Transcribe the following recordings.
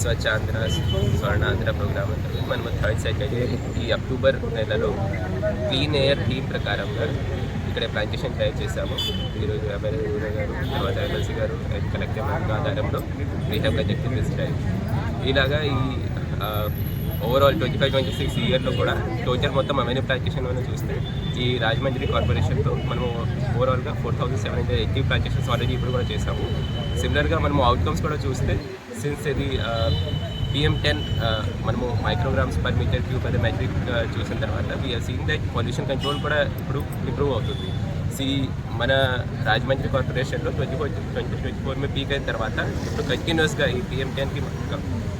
స్వచ్ఛ Andhra Swarnandhra programme ఉంటుంది. మనము third second ఈ అక్టోబర్ నెలలో క్లీన్ ఎయిర్ థీమ్ ప్రకారంగా ఇక్కడ ప్లాంటేషన్ తయారు చేశాము. ఈరోజు ఎమ్మెల్యే గారు, తర్వాత ఎమ్మెల్సీ గారు అండ్ కలెక్టర్ ఆధారంలో we have conducted this drive. ఇలాగా ఈ ఓవరాల్ 25-26 ఇయర్లో కూడా టోటల్ మొత్తం అవెన్యూ ప్లాంటేషన్లోనే చూస్తే ఈ రాజమండ్రి కార్పొరేషన్తో మనము ఓవరాల్గా 4780 ప్లాంటేషన్స్ ఆల్రెడీ ఇప్పుడు కూడా చేసాము. సిమిలర్గా మనము అవుట్కమ్స్ కూడా చూస్తే సిన్స్ ఇది PM10 మనము మైక్రోగ్రామ్స్ పర్ మీటర్ క్యూబ్ అదే మెట్రిక్ చూసిన తర్వాత we are seeing that pollution control కూడా ఇప్పుడు ఇంప్రూవ్ అవుతుంది. మన రాజమండ్రి కార్పొరేషన్లో 2024 పీక్ అయిన తర్వాత ఇప్పుడు కంటిన్యూస్గా ఈ PM10కి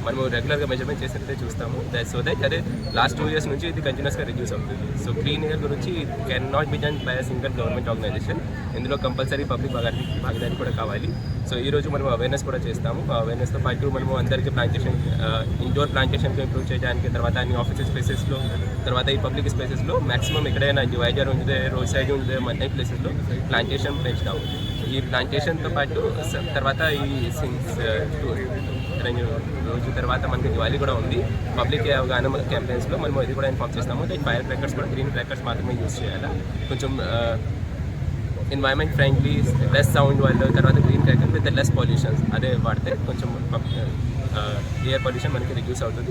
మనము రెగ్యులర్గా మెజర్మెంట్ చేసినట్టే చూస్తాము. సో దట్ అదే లాస్ట్ 2 years నుంచి ఇది కంటిన్యూస్గా రిడ్యూస్ అవుతుంది. సో క్లీన్ ఎయిర్ గురించి can not be done by a single government organisation. ఇందులో కంపల్సరీ పబ్లిక్ భాగదారి కూడా కావాలి. సో ఈరోజు మనం అవేర్నెస్ కూడా చేస్తాము. అవేర్నెస్తో పాటు మనము అందరికీ ప్లాంటేషన్ ఇండోర్ ప్లాంటేషన్కి ఇంప్రూవ్ చేయడానికి, తర్వాత అన్ని ఆఫీస్ స్పేసెస్లో, తర్వాత ఈ పబ్లిక్ స్పేసెస్లో మ్యాక్సిమం ఎక్కడైనా డివైడర్ ఉంటే, రోడ్ సైడ్ ఉంటే, అన్ని ప్లేసెస్లో ప్లాంటేషన్ పెంచుతాము. ఈ ప్లాంటేషన్తో పాటు తర్వాత ఈ రోజు తర్వాత మనకి దివాళీ కూడా ఉంది. పబ్లిక్ అవగాహన క్యాంపెయిన్స్లో మనం ఇది కూడా ఇన్ఫార్మ్ చేస్తాము. ఫైర్ క్రాకర్స్ కూడా గ్రీన్ క్రాకర్స్ మాత్రమే యూజ్ చేయాలి. కొంచెం ఎన్వైరన్మెంట్ ఫ్రెండ్లీ, లెస్ సౌండ్ వల్ల, తర్వాత green cracker with less pollutions అదే వాడితే కొంచెం ఎయిర్ పొల్యూషన్ మనకి రిడ్యూస్ అవుతుంది.